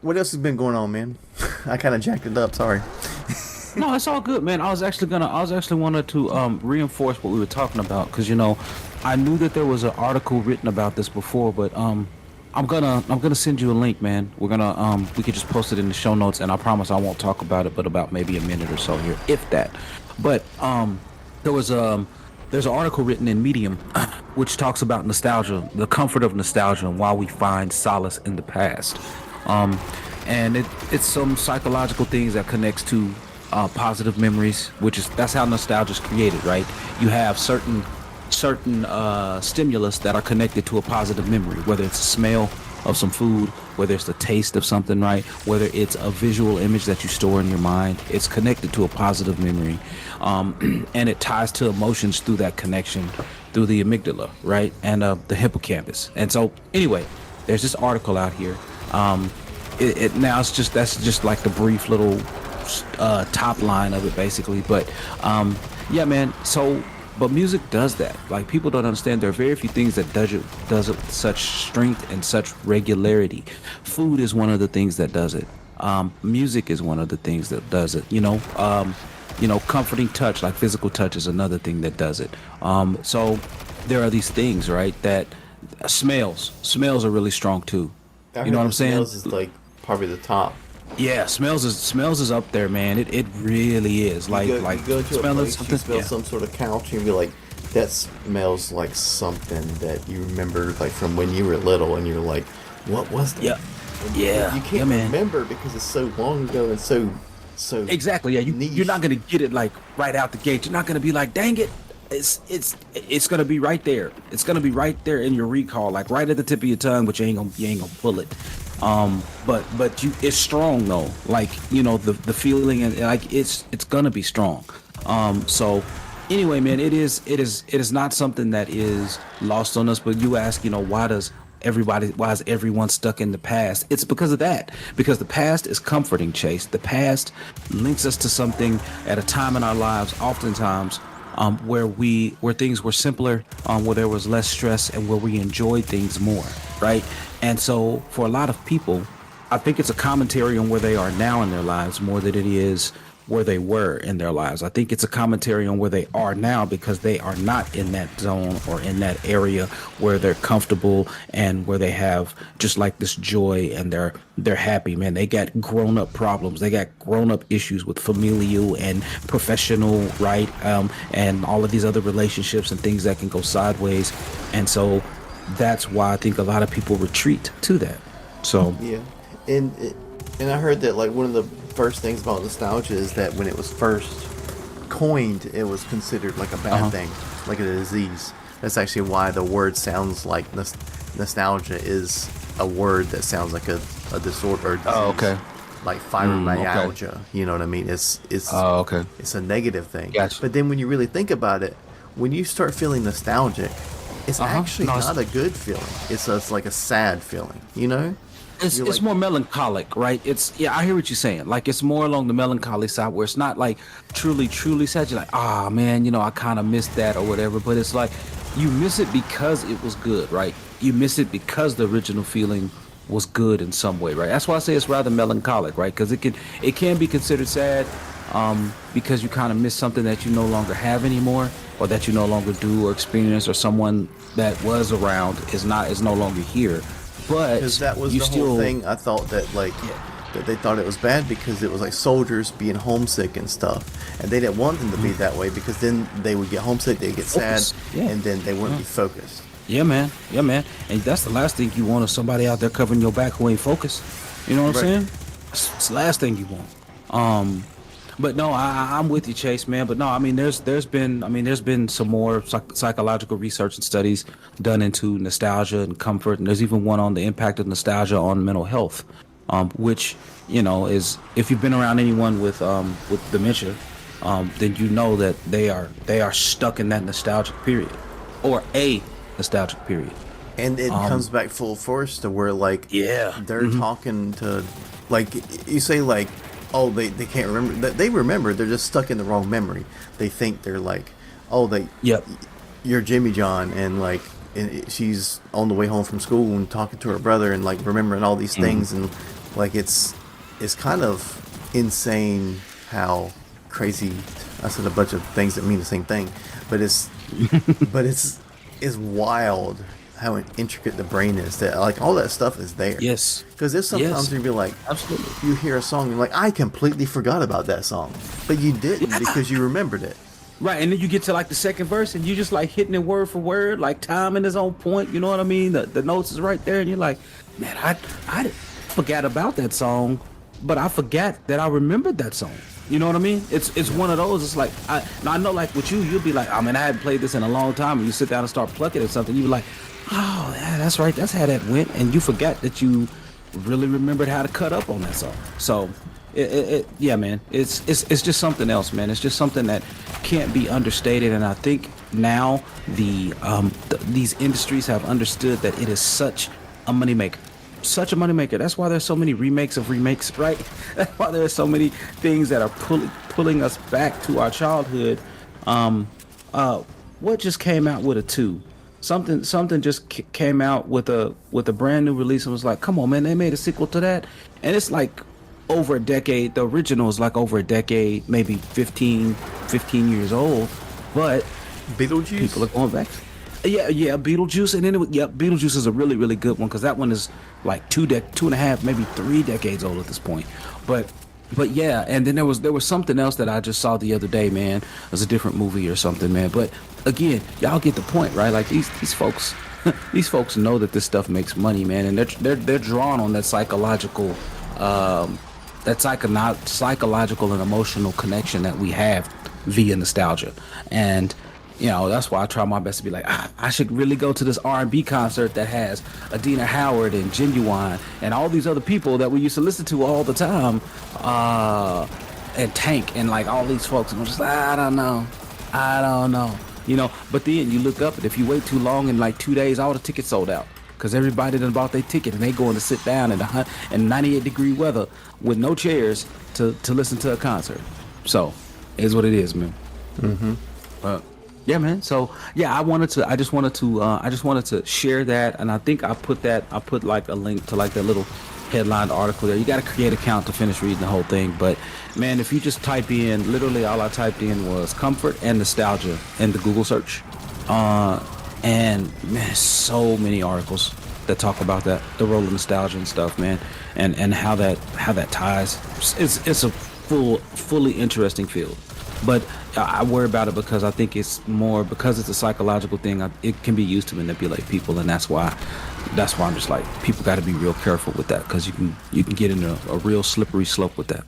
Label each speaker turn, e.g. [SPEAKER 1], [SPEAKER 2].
[SPEAKER 1] what else has been going on, man? I kind of jacked it up. Sorry.
[SPEAKER 2] No, it's all good, man. I was actually wanted to reinforce what we were talking about because I knew that there was an article written about this before, but I'm gonna send you a link, man. We could just post it in the show notes, and I promise I won't talk about it, but about maybe a minute or so here, if that. But there was there's an article written in Medium which talks about nostalgia, the comfort of nostalgia, and why we find solace in the past. Um, and it's some psychological things that connects to positive memories, which is that's how nostalgia is created, right? You have certain stimulus that are connected to a positive memory, whether it's a smell of some food, whether it's the taste of something, right? Whether it's a visual image that you store in your mind, it's connected to a positive memory, and it ties to emotions through that connection, through the amygdala, right, and the hippocampus. And so, anyway, there's this article out here. It now it's just that's just like the brief little top line of it basically, but yeah, man. So but music does that. Like people don't understand there are very few things that does it with such strength and such regularity. Food is one of the things that does it. Music is one of the things that does it. Comforting touch, like physical touch, is another thing that does it. So there are these things, right, that smells are really strong too.
[SPEAKER 1] I
[SPEAKER 2] You know
[SPEAKER 1] heard
[SPEAKER 2] what
[SPEAKER 1] the
[SPEAKER 2] I'm saying?
[SPEAKER 1] smells is like probably the top.
[SPEAKER 2] Yeah, smells is up there, man. It really is. Like
[SPEAKER 1] You go to a
[SPEAKER 2] smelling
[SPEAKER 1] place, you
[SPEAKER 2] something.
[SPEAKER 1] smell
[SPEAKER 2] Yeah.
[SPEAKER 1] some sort of couch, and you're like, that smells like something that you remember like from when you were little, and you're like, what was that?
[SPEAKER 2] Yeah.
[SPEAKER 1] And
[SPEAKER 2] Yeah.
[SPEAKER 1] you
[SPEAKER 2] Yeah,
[SPEAKER 1] can't
[SPEAKER 2] man.
[SPEAKER 1] remember because it's so long ago and so
[SPEAKER 2] Exactly. Yeah. You're
[SPEAKER 1] niche.
[SPEAKER 2] not gonna get it like right out the gate. You're not gonna be like, dang it. It's gonna be right there. It's gonna be right there in your recall, like right at the tip of your tongue, but you ain't gonna pull it. But it's strong though. Like the feeling and like it's gonna be strong. So anyway, man, it is not something that is lost on us. But you ask, why is everyone stuck in the past? It's because of that. Because the past is comforting, Chase. The past links us to something at a time in our lives, oftentimes, where things were simpler, where there was less stress, and where we enjoyed things more, right? And so, for a lot of people, I think it's a commentary on where they are now in their lives more than it is where they were in their lives. I think it's a commentary on where they are now because they are not in that zone or in that area where they're comfortable and where they have just like this joy and they're happy, man. They got grown up problems. They got grown up issues with familial and professional, right? And all of these other relationships and things that can go sideways. And so that's why I think a lot of people retreat to that. So,
[SPEAKER 1] Yeah, and and I heard that like one of the first things about nostalgia is that when it was first coined, it was considered like a bad
[SPEAKER 2] uh-huh.
[SPEAKER 1] thing, like a disease. That's actually why the word sounds like nostalgia is a word that sounds like a disorder or
[SPEAKER 2] Oh,
[SPEAKER 1] disease,
[SPEAKER 2] okay.
[SPEAKER 1] like
[SPEAKER 2] Okay.
[SPEAKER 1] fibromyalgia. You know what I mean?
[SPEAKER 2] Oh, okay.
[SPEAKER 1] It's a negative thing.
[SPEAKER 2] Gotcha.
[SPEAKER 1] But then when you really think about it, when you start feeling nostalgic, it's
[SPEAKER 2] Uh-huh.
[SPEAKER 1] actually
[SPEAKER 2] No,
[SPEAKER 1] not a good feeling. It's like a sad feeling. You know?
[SPEAKER 2] it's
[SPEAKER 1] You're
[SPEAKER 2] it's
[SPEAKER 1] like,
[SPEAKER 2] more melancholic, right? It's yeah, I hear what you're saying. Like it's more along the melancholy side where it's not like truly sad. You're like, ah man, I kind of missed that or whatever. But it's like you miss it because it was good, right? You miss it because the original feeling was good in some way, right? That's why I say it's rather melancholic, right? Because it can be considered sad, because you kind of miss something that you no longer have anymore, or that you no longer do or experience, or someone that was around is no longer here.
[SPEAKER 1] because
[SPEAKER 2] But
[SPEAKER 1] that was
[SPEAKER 2] you
[SPEAKER 1] the whole
[SPEAKER 2] still,
[SPEAKER 1] thing. I thought that like
[SPEAKER 2] yeah.
[SPEAKER 1] that they thought it was bad because it was like soldiers being homesick and stuff, and they didn't want them to be that way because then they would get homesick, they'd get sad,
[SPEAKER 2] Focus. Yeah.
[SPEAKER 1] and then they wouldn't
[SPEAKER 2] Yeah.
[SPEAKER 1] be focused.
[SPEAKER 2] Yeah, man. Yeah, man. And that's the last thing you want is somebody out there covering your back who ain't focused. You know what I'm
[SPEAKER 1] Right.
[SPEAKER 2] saying? It's the last thing you want. But no, I'm with you, Chase, man. But no, I mean, there's been some more psychological research and studies done into nostalgia and comfort, and there's even one on the impact of nostalgia on mental health, which is if you've been around anyone with dementia, then you know that they are stuck in that nostalgic period, or a nostalgic period.
[SPEAKER 1] And it comes back full force to where like
[SPEAKER 2] Yeah.
[SPEAKER 1] they're talking to, like, you say like, oh, they can't remember. They remember, they're just stuck in the wrong memory. They think they're like, oh,
[SPEAKER 2] Yep.
[SPEAKER 1] you're Jimmy John, and like, she's on the way home from school and talking to her brother and like remembering all these things, and Like it's kind of insane how crazy. I said a bunch of things that mean the same thing, but but it's wild how intricate the brain is. That like all that stuff is there.
[SPEAKER 2] Yes.
[SPEAKER 1] Because there's sometimes
[SPEAKER 2] Yes.
[SPEAKER 1] you'd be like,
[SPEAKER 2] Absolutely.
[SPEAKER 1] you hear a song, you're like, I completely forgot about that song, but you didn't because you remembered it.
[SPEAKER 2] Right, and then you get to like the second verse, and you just like hitting it word for word, like timing is on point. You know what I mean? The notes is right there, and you're like, man, I forgot about that song, but I forgot that I remembered that song. You know what I mean? It's one of those. It's like I know, like with you, you'll be like, I mean, I hadn't played this in a long time, and you sit down and start plucking at something, you be like, oh, yeah, that's right, that's how that went, and you forgot that you really remembered how to cut up on that song. So. Yeah, man, it's just something else, man. It's just something that can't be understated, and I think now these industries have understood that it is such a moneymaker, such a moneymaker. That's why there's so many remakes of remakes, right? That's why there's so many things that are pulling us back to our childhood. What just came out with a two? Something just came out with a brand new release and was like, come on, man, they made a sequel to that, and it's like over a decade. The original is like over a decade, maybe 15 years old, but
[SPEAKER 1] Beetlejuice.
[SPEAKER 2] people are going back. Yeah, Beetlejuice, and then Beetlejuice is a really good one because that one is like 2.5, maybe 3 decades old at this point. But yeah, and then there was something else that I just saw the other day, man. It was a different movie or something, man. But again, y'all get the point, right? Like these folks, these folks know that this stuff makes money, man, and they're drawn on that psychological. Psychological and emotional connection that we have via nostalgia. And that's why I try my best to be like, I should really go to this R&B concert that has Adina Howard and Genuine and all these other people that we used to listen to all the time, and Tank and like all these folks. And I'm just like, I don't know. But then you look up, and if you wait too long, in like 2 days, all the tickets sold out. Because everybody done bought their ticket, and they going to sit down in 98-degree weather with no chairs to listen to a concert. So, it is what it is, man. Mm-hmm. Yeah, man. So, yeah, I just wanted to share that, and I think I put like a link to like that little headlined article there. You got to create an account to finish reading the whole thing. But man, if you just type in, literally all I typed in was comfort and nostalgia in the Google search. And man, so many articles that talk about that, the role of nostalgia and stuff, man, and how that ties. It's a fully interesting field, but I worry about it because I think it's more because it's a psychological thing. It can be used to manipulate people, and that's why I'm just like, people got to be real careful with that because you can get into a real slippery slope with that.